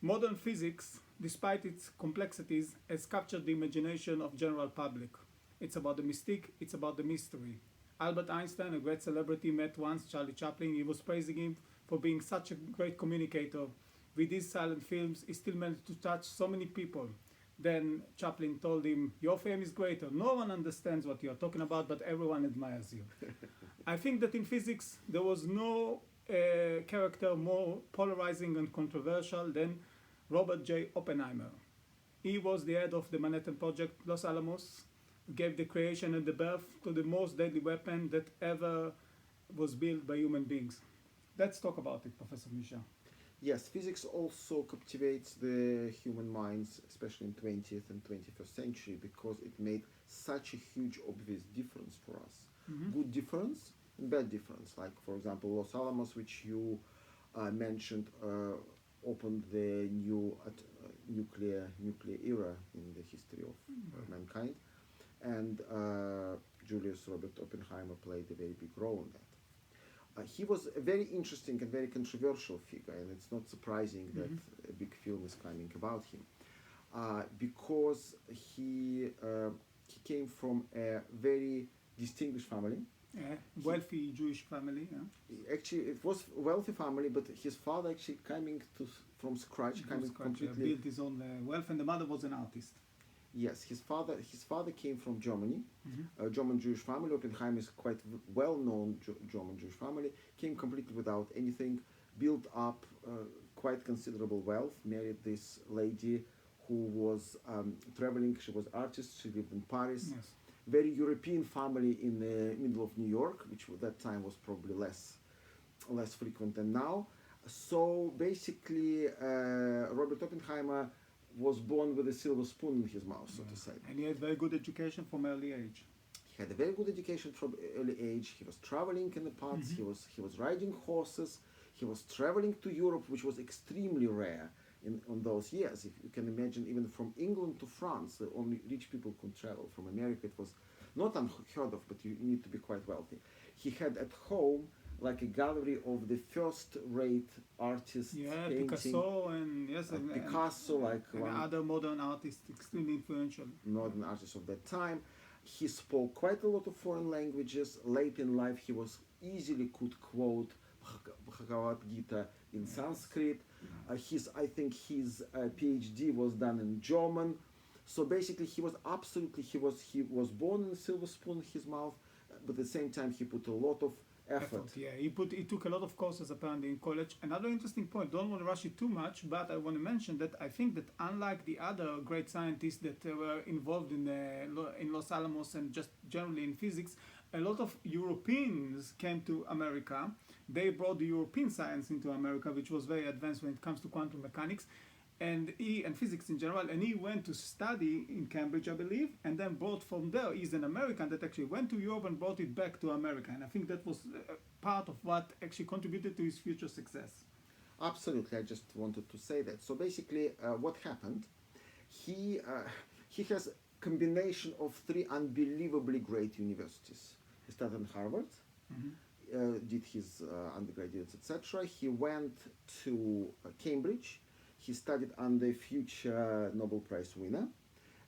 Modern physics, despite its complexities, has captured the imagination of general public. It's about the mystique, it's about the mystery. Albert Einstein, a great celebrity, met once Charlie Chaplin. He was praising him for being such a great communicator. With his silent films, he still managed to touch so many people. Then Chaplin told him, "Your fame is greater. No one understands what you're talking about, but everyone admires you." I think that in physics, there was no character more polarizing and controversial than Robert J. Oppenheimer. He was the head of the Manhattan Project, Los Alamos, gave the creation and the birth to the most deadly weapon that ever was built by human beings. Let's talk about it, Professor Misha. Yes, physics also captivates the human minds, especially in 20th and 21st century, because it made such a huge, obvious difference for us. Mm-hmm. Good difference and bad difference. Like, for example, Los Alamos, which you mentioned, opened the new nuclear era in the history of mankind, and Julius Robert Oppenheimer played a very big role in that. He was a very interesting and very controversial figure, and it's not surprising that a big film is coming about him, because he came from a very distinguished family. Yeah, wealthy Jewish family. Yeah. Actually, it was a wealthy family, but his father actually coming from scratch, coming completely built his own wealth, and the mother was an artist. Yes, his father came from Germany, a German Jewish family. Oppenheimer is quite well-known German Jewish family. Came completely without anything, built up quite considerable wealth. Married this lady who was traveling. She was artist. She lived in Paris. Yes. Very European family in the middle of New York, which at that time was probably less frequent than now. So basically, Robert Oppenheimer was born with a silver spoon in his mouth, so to say. And he had very good education from early age. He had a very good education from early age. He was traveling in the past. He was riding horses. He was traveling to Europe, which was extremely rare on those years. If you can imagine, even from England to France, only rich people could travel. From America, it was not unheard of, but you need to be quite wealthy. He had at home like a gallery of the first-rate artists painting. Picasso and yes, Picasso, and other modern artists, extremely influential. Modern artists of that time. He spoke quite a lot of foreign languages. Late in life, he was easily could quote Bhagavad Gita in Sanskrit. I think his PhD was done in German. So basically, he was born in a silver spoon in his mouth, but at the same time, he put a lot of effort. Yeah, he took a lot of courses apparently in college. Another interesting point, don't want to rush it too much, but I want to mention that I think that unlike the other great scientists that were involved in Los Alamos and just generally in physics, a lot of Europeans came to America. They brought the European science into America, which was very advanced when it comes to quantum mechanics and physics in general, and he went to study in Cambridge, I believe, and then brought from there. He's an American that actually went to Europe and brought it back to America, and I think that was part of what actually contributed to his future success. Absolutely, I just wanted to say that. So basically, what happened? He has a combination of three unbelievably great universities. He started in Harvard, did his undergraduates, etc. He went to Cambridge. He studied under a future Nobel Prize winner,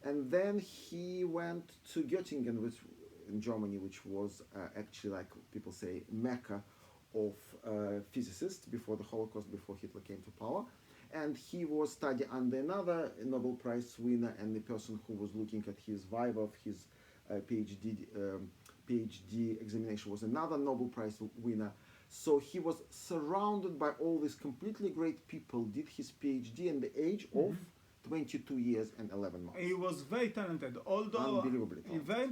and then he went to Göttingen, which in Germany, which was actually, like people say, Mecca of physicists before the Holocaust, before Hitler came to power. And he was studying under another Nobel Prize winner, and the person who was looking at his viva of his PhD examination was another Nobel Prize winner. So he was surrounded by all these completely great people, did his PhD at the age of 22 years and 11 months. He was very talented, although unbelievably talented. Very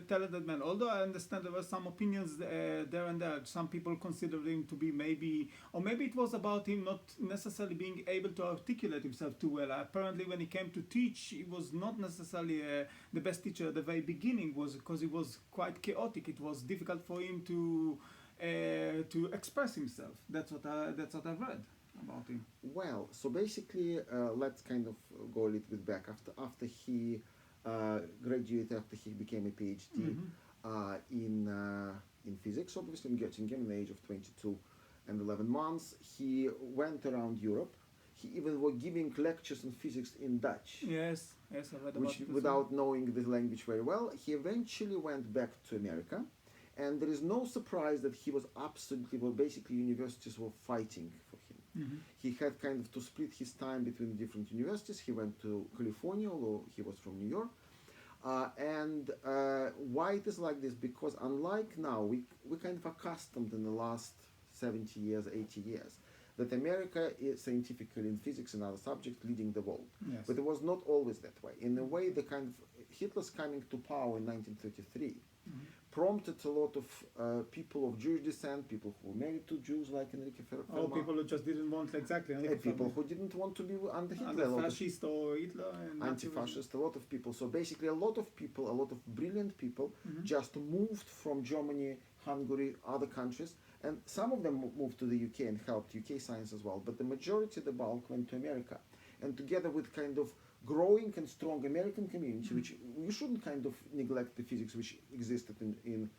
talented man. Although I understand there were some opinions there and there. Some people considered him to be maybe it was about him not necessarily being able to articulate himself too well. Apparently, when he came to teach, he was not necessarily the best teacher at the very beginning, was because he was quite chaotic. It was difficult for him to express himself. That's what I've read about him. Well, so basically, let's kind of go a little bit back. After he graduated, after he became a PhD in physics, obviously in Göttingen, at the age of 22 and 11 months, he went around Europe. he even was giving lectures in physics in Dutch, Yes, yes, I read about which it as without knowing the language very well. He eventually went back to America, and there is no surprise that he was absolutely, well, basically universities were fighting for him. well. He had kind of to split his time between different universities. He went to California, although he was from New York. And why it is like this? Because unlike now, we kind of accustomed in the last 70 years, 80 years, that America is scientifically in physics and other subjects leading the world. Yes. But it was not always that way. In a way, the kind of Hitler's coming to power in 1933 prompted a lot of people of Jewish descent, people who were married to Jews like Enrique Fermat. All people who just didn't want exactly. People who didn't want to be under Hitler. Under fascist or Hitler. And Anti-fascist, a lot of people. So basically a lot of people, a lot of brilliant people just moved from Germany, Hungary, other countries, and some of them moved to the UK and helped UK science as well, but the majority, the bulk, went to America. And together with kind of growing and strong American community, which you shouldn't kind of neglect the physics which existed in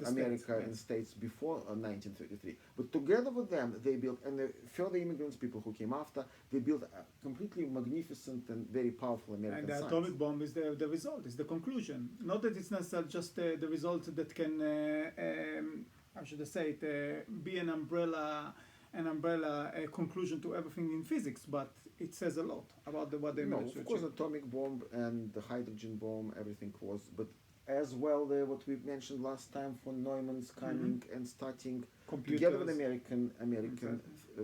America and States before 1933. But together with them, they built, and the further immigrants, people who came after, they built a completely magnificent and very powerful American science. And the atomic bomb is the result, is the conclusion. Not that it's necessarily just the result that can, how should I say it, be an umbrella conclusion to everything in physics, but it says a lot about what they managed to achieve. Of course, atomic bomb and the hydrogen bomb, everything was, but as well, what we mentioned last time, von Neumann's coming and starting Computers. together with American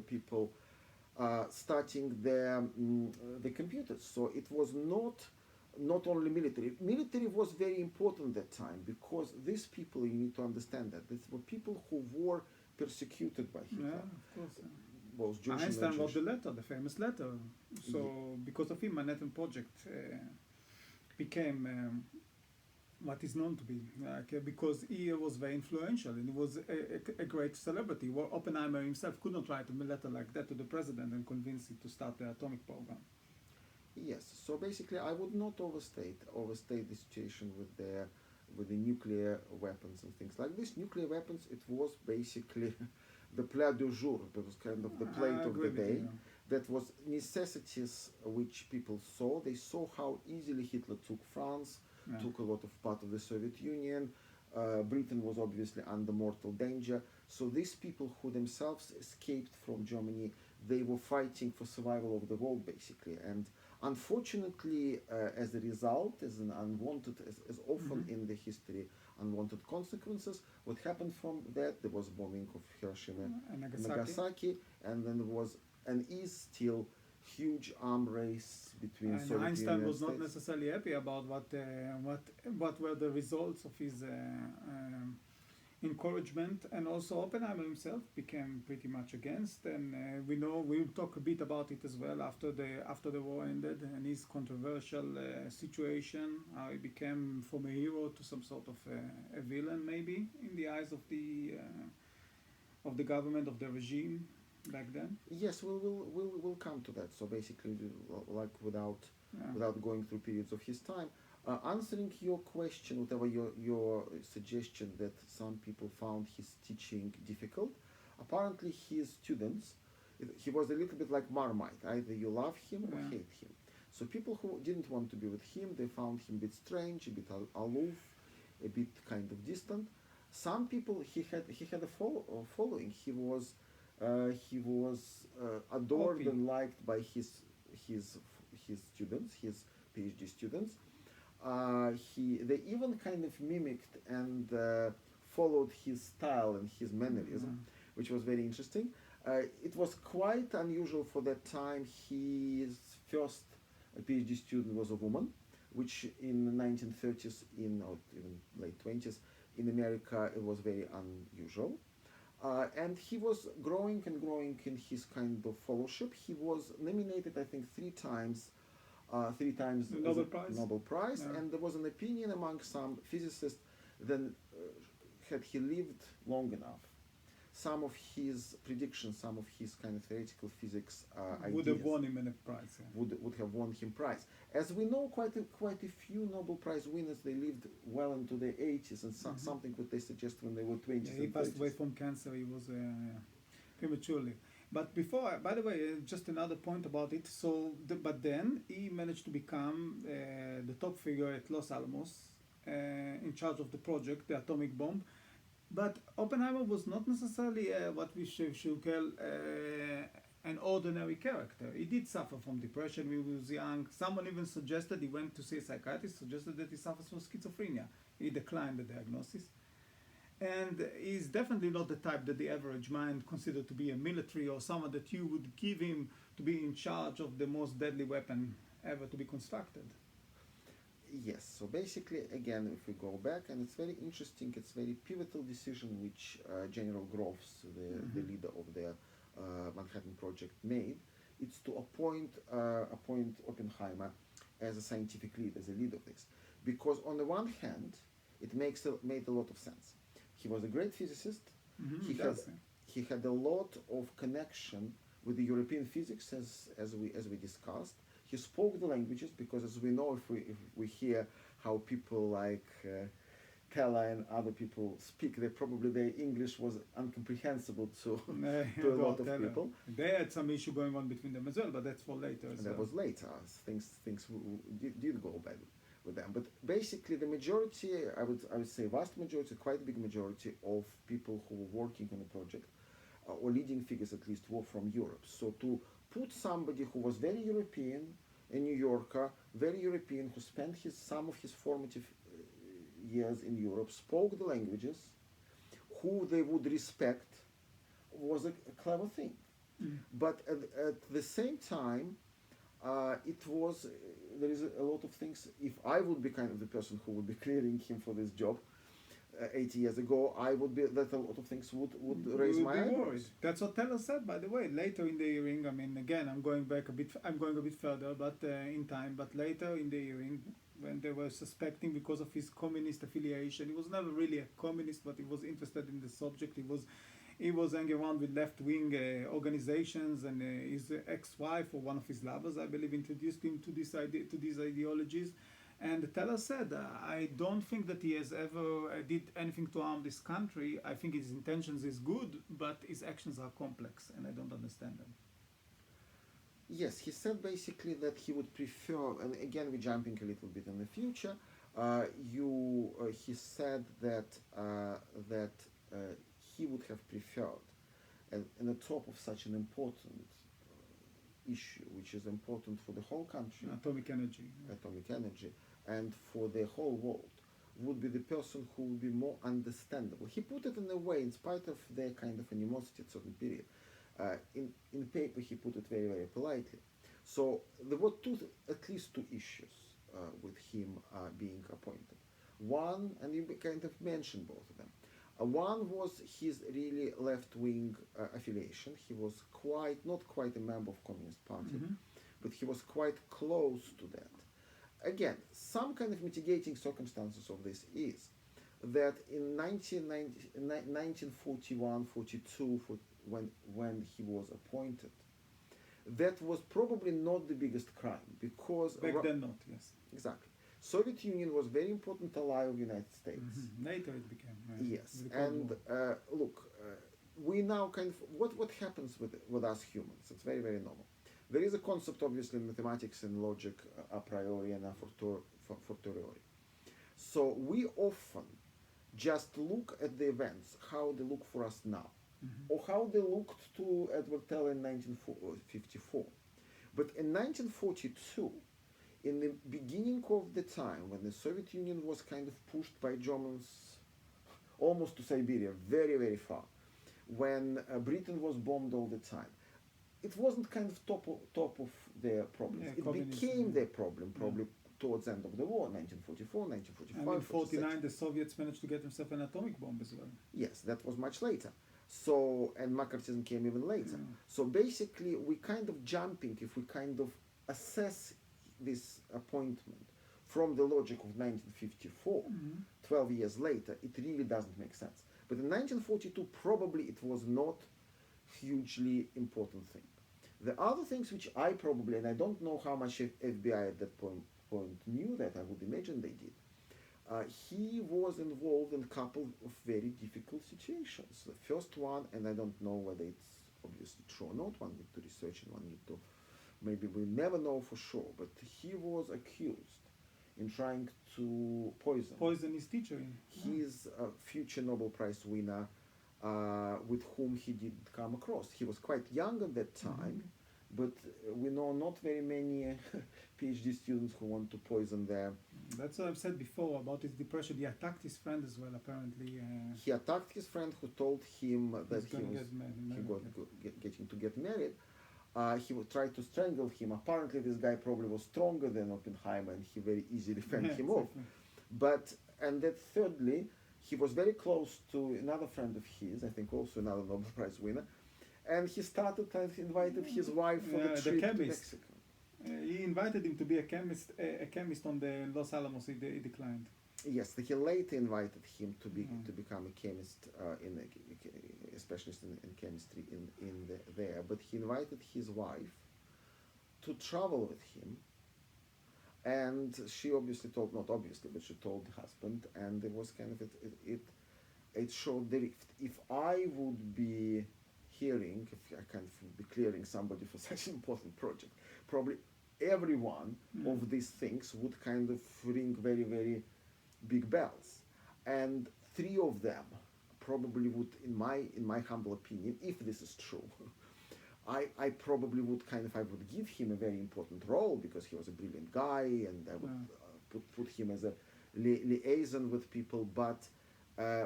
people, starting the computers. So it was not only military. Military was very important at that time because these people, you need to understand that these were people who were persecuted by Hitler. Yeah, of course. Both Jewish and Einstein wrote non-Jewish. the letter, the famous letter. So because of him, Manhattan Project became what is known to be, because he was very influential and he was a great celebrity. Well, Oppenheimer himself could not write a letter like that to the president and convince him to start the atomic program. Yes. So basically, I would not overstate the situation with the nuclear weapons and things like this. Nuclear weapons, it was basically the plat du jour. That was kind of the plate of the day. That was necessities which people saw. They saw how easily Hitler took France, took a lot of part of the Soviet Union. Britain was obviously under mortal danger. So these people who themselves escaped from Germany, they were fighting for survival of the world, basically. And unfortunately, as a result, as an unwanted, as often in the history, unwanted consequences, what happened from that, there was bombing of Hiroshima and Nagasaki, and then there was and is still huge arm race between and Soviet Einstein Union was and not States. necessarily happy about what were the results of his encouragement, and also Oppenheimer himself became pretty much against. And we'll talk a bit about it as well after the war ended and his controversial situation, how he became from a hero to some sort of a villain, maybe in the eyes of the government, of the regime back then. Yes, we'll come to that. So basically, like without going through periods of his time, answering your question, whatever your suggestion that some people found his teaching difficult. Apparently, his students, he was a little bit like Marmite. Either you love him or hate him. So people who didn't want to be with him, they found him a bit strange, a bit aloof, a bit kind of distant. Some people he had a following. He was adored and liked by his students, his PhD students. They even kind of mimicked and followed his style and his mannerism, which was very interesting. It was quite unusual for that time. His first PhD student was a woman, which in the 1930s, or even late 20s, in America, it was very unusual. And he was growing and growing in his kind of fellowship. He was nominated, I think, three times The Nobel Prize. Nobel Prize, and there was an opinion among some physicists that had he lived long enough, some of his predictions, some of his kind of theoretical physics would ideas have won him a prize. would have won him prize. As we know, quite a few Nobel Prize winners, they lived well into their 80s, and something what they suggest when they were 20s. He passed away from cancer. He was prematurely. But before, by the way, just another point about it. But then he managed to become the top figure at Los Alamos, in charge of the project, the atomic bomb. But Oppenheimer was not necessarily what we should call an ordinary character. He did suffer from depression when he was young. Someone even suggested he went to see a psychiatrist, suggested that he suffers from schizophrenia. He declined the diagnosis. And he's definitely not the type that the average mind considered to be a military or someone that you would give him to be in charge of the most deadly weapon ever to be constructed. Yes, so basically, again, if we go back, and it's very interesting, it's very pivotal decision which General Groves, the leader of the Manhattan Project, made. It's to appoint Oppenheimer as a scientific lead, as a leader of this, because on the one hand, it made a lot of sense. He was a great physicist. He had a lot of connection with the European physics, as we discussed. He spoke the languages because, as we know, if we hear how people like Tella and other people speak, their English was incomprehensible to a lot of people. They had some issue going on between them as well, but that's for later. That was later. Things did go bad with them. But basically, the majority, I would say, vast majority, quite a big majority of people who were working on the project, or leading figures at least, were from Europe. So to put somebody who was very European, a New Yorker, very European, who spent some of his formative years in Europe, spoke the languages, who they would respect, was a clever thing. But at the same time, there is a lot of things. If I would be kind of the person who would be clearing him for this job 80 years ago, I would be that a lot of things would raise my eyebrows. That's what Taylor said, by the way. Later in the hearing, I mean, again, I'm going a bit further, but in time. But later in the hearing, when they were suspecting because of his communist affiliation, he was never really a communist, but he was interested in the subject. He was hanging around with left-wing organizations, and his ex-wife or one of his lovers, I believe, introduced him to these ideologies. And Teller said, I don't think that he has ever did anything to harm this country. I think his intentions is good, but his actions are complex, and I don't understand them. Yes, he said basically that he would prefer, and again we're jumping a little bit in the future. He said that he would have preferred, and on the top of such an important issue, which is important for the whole country, atomic energy, and for the whole world, would be the person who would be more understandable. He put it in a way, in spite of their kind of animosity at certain period. In paper, he put it very, very politely. So there were at least two issues with him being appointed. One, and you kind of mentioned both of them. One was his really left-wing affiliation. He was not quite a member of Communist Party, but he was quite close to that. Again, some kind of mitigating circumstances of this is that in 1941, 42, when he was appointed, that was probably not the biggest crime, because back then not, yes. Exactly. Soviet Union was very important ally of the United States. Later it became. Yes, and look, we now kind of, what happens with us humans? It's very, very normal. There is a concept, obviously, in mathematics and logic, a priori and a fortiori. So we often just look at the events, how they look for us now, or how they looked to Edward Teller in 1954. But in 1942, in the beginning of the time when the Soviet Union was kind of pushed by Germans almost to Siberia, very, very far, when Britain was bombed all the time, it wasn't kind of top of their problems. It became their problem probably towards the end of the war, 1944, 1945. And in 1949, the Soviets managed to get themselves an atomic bomb as well. Yes, that was much later. So, and McCarthyism came even later. So basically, we kind of jumping, if we kind of assess this appointment from the logic of 1954, 12 years later, it really doesn't make sense. But in 1942, probably it was not hugely important thing. The other things which I probably, and I don't know how much FBI at that point knew that, I would imagine they did, he was involved in a couple of very difficult situations. The first one, and I don't know whether it's obviously true or not. One need to research and one need to, maybe we never know for sure, but he was accused in trying to Poison his teacher. his future Nobel Prize winner, with whom he did come across. He was quite young at that time, but we know not very many PhD students who want to poison their. That's what I've said before about his depression. He attacked his friend as well, apparently. He attacked his friend who told him that He's gonna get married. getting to get married. He would try to strangle him. Apparently, this guy probably was stronger than Oppenheimer, and he very easily fended him off. But and that thirdly, he was very close to another friend of his, I think also another Nobel Prize winner, and he started and invited his wife for the trip to Mexico. He invited him to be a chemist on the Los Alamos. He declined. Yes, he later invited him to become a chemist, a specialist in chemistry there. But he invited his wife to travel with him, and she obviously told, not obviously, but she told the husband, and it was kind of it showed the rift. If I would be hearing, if I kind of be clearing somebody for such an important project, probably every one of these things would kind of ring very, very big bells, and three of them probably would, in my humble opinion, if this is true, I probably would I would give him a very important role because he was a brilliant guy, and I would put him as a liaison with people, but I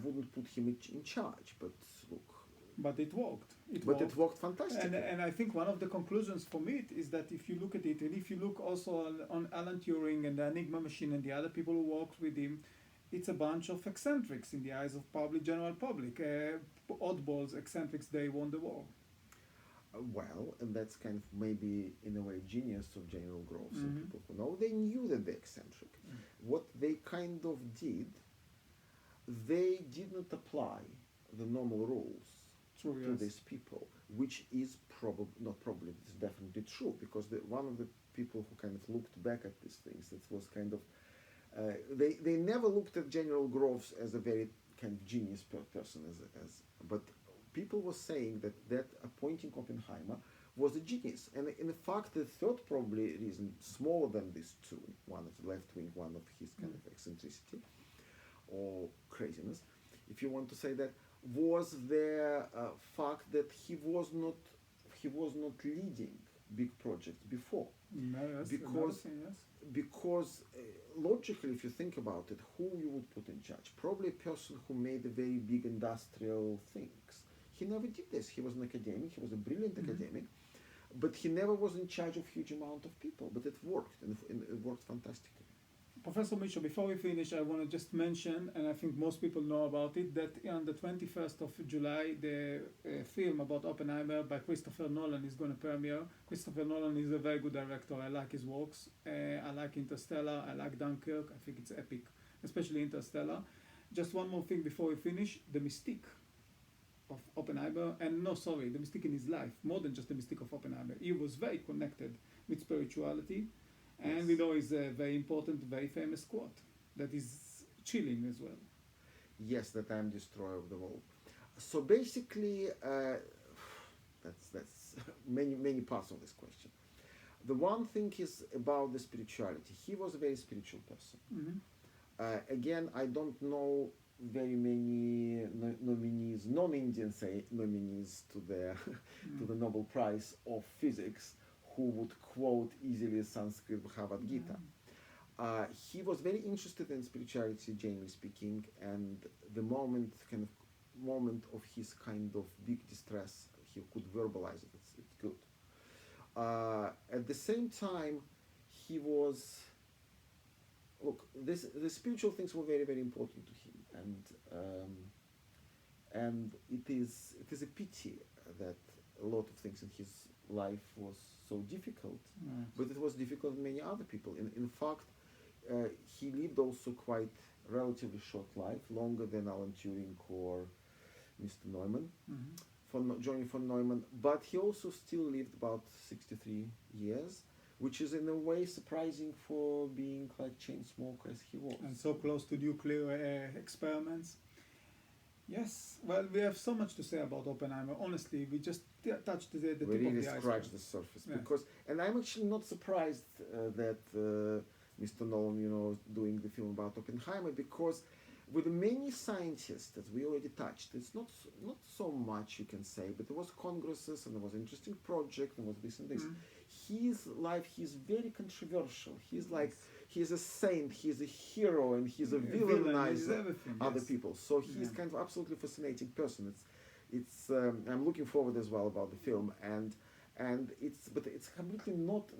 wouldn't put him in charge. But look. But it worked. It worked fantastically. And I think one of the conclusions from it is that if you look at it, and if you look also on Alan Turing and the Enigma machine and the other people who worked with him, it's a bunch of eccentrics in the eyes of general public. Oddballs, eccentrics, they won the war. Well, and that's kind of maybe in a way genius of General Groves and people who know. They knew that they're eccentric. What they kind of did, they did not apply the normal rules to these people, which is it's definitely true, because one of the people who kind of looked back at these things, it was kind of, they never looked at General Groves as a very kind of genius person, but people were saying that appointing Oppenheimer was a genius, and in fact the third probably reason, smaller than these two, one of the left wing, one of his kind of eccentricity or craziness, if you want to say that, was the fact that he was not leading big projects before. Because logically, if you think about it, who you would put in charge? Probably a person who made a very big industrial things. He never did this. He was an academic. He was a brilliant academic, but he never was in charge of huge amount of people. But it worked, and it worked fantastically. Professor Mitchell, before we finish, I want to just mention, and I think most people know about it, that on the 21st of July, the film about Oppenheimer by Christopher Nolan is going to premiere. Christopher Nolan is a very good director. I like his works. I like Interstellar. I like Dunkirk. I think it's epic, especially Interstellar. Just one more thing before we finish. The mystique of Oppenheimer, the mystique in his life, more than just the mystique of Oppenheimer. He was very connected with spirituality. And we know is a very important, very famous quote that is chilling as well. Yes, that I am destroyer of the world. So basically, that's many parts of this question. The one thing is about the spirituality. He was a very spiritual person. Again, I don't know very many nominees, non-Indian nominees to the Nobel Prize of Physics, who would quote easily Sanskrit Bhagavad Gita. He was very interested in spirituality, generally speaking, and the moment of his kind of big distress, he could verbalize it. It's good. At the same time, he was. Look, the spiritual things were very, very important to him, and it is a pity that a lot of things in his life was so difficult, but it was difficult for many other people. In fact, he lived also quite relatively short life, longer than Alan Turing or Mr. Neumann, Johnny von Neumann, but he also still lived about 63 years, which is in a way surprising for being like chain smoker as he was. And so close to nuclear experiments. Yes, well, we have so much to say about Oppenheimer. Honestly, we just touched the We tip of really the iceberg. scratched the surface Yeah. because, and I'm actually not surprised that Mr. Nolan, doing the film about Oppenheimer, because with many scientists that we already touched, it's not so much you can say, but there was congresses and there was interesting project and was this and this. Mm. His life, he's very controversial. He's like he's a saint, he's a hero, and he's a He's villainizer everything, other yes. people. So he's Yeah. kind of absolutely fascinating person. It's I'm looking forward as well about the film, and it's completely not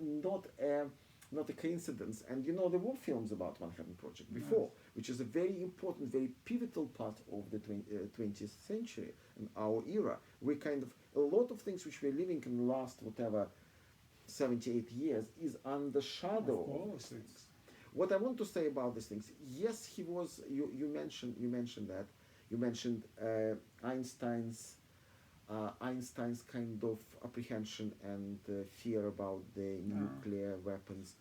a coincidence. And there were films about Manhattan Project before, which is a very important, very pivotal part of the 20th century and our era. We kind of a lot of things which we're living in the last whatever 78 years is under shadow Of of course, these things. it's What I want to say about these things, yes, he was. You mentioned that. You mentioned Einstein's kind of apprehension and fear about the nuclear weapons.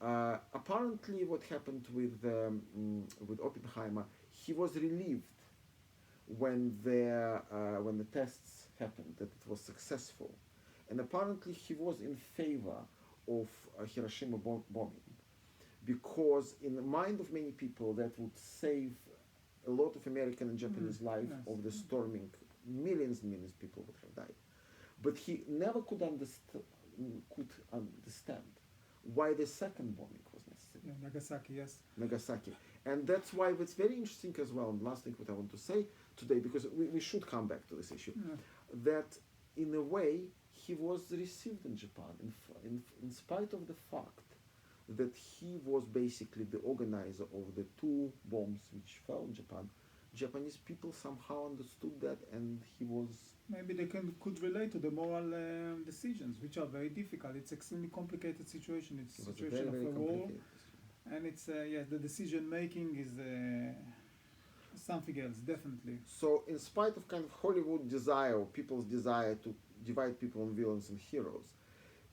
Apparently, what happened with Oppenheimer, he was relieved when the tests happened that it was successful, and apparently he was in favor of Hiroshima bombing, because in the mind of many people that would save a lot of American and Japanese life yes. of the storming. Millions and millions of people would have died, but he never could understand why the second bombing was necessary. Yeah, Nagasaki, yes. Nagasaki. And that's why it's very interesting as well. And last thing what I want to say today, because we should come back to this issue, Yeah. that in a way he was received in Japan in spite of the fact that he was basically the organizer of the two bombs which fell in Japan. Japanese people somehow understood that, and he was. Maybe they could relate to the moral decisions, which are very difficult. It's extremely complicated situation. It's It a was situation very, very of a war, complicated. and it's yes, the decision making is something else, definitely. So, in spite of kind of Hollywood desire, or people's desire to divide people in villains and heroes,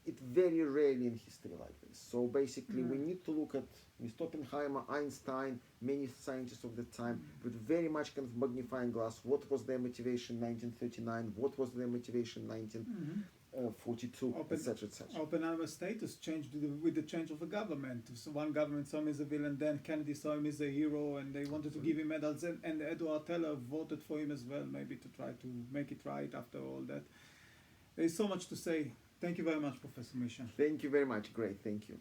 it very rarely in history like this. So basically, we need to look at Mr. Oppenheimer, Einstein, many scientists of the time, with very much kind of magnifying glass. What was their motivation in 1939? What was their motivation in 1942, etc., etc. Oppenheimer's status changed with the change of the government. So one government saw him as a villain, then Kennedy saw him as a hero, and they wanted to give him medals. And Edward Teller voted for him as well, maybe to try to make it right after all that. There is so much to say. Thank you very much, Professor Misha. Thank you very much. Great. Thank you.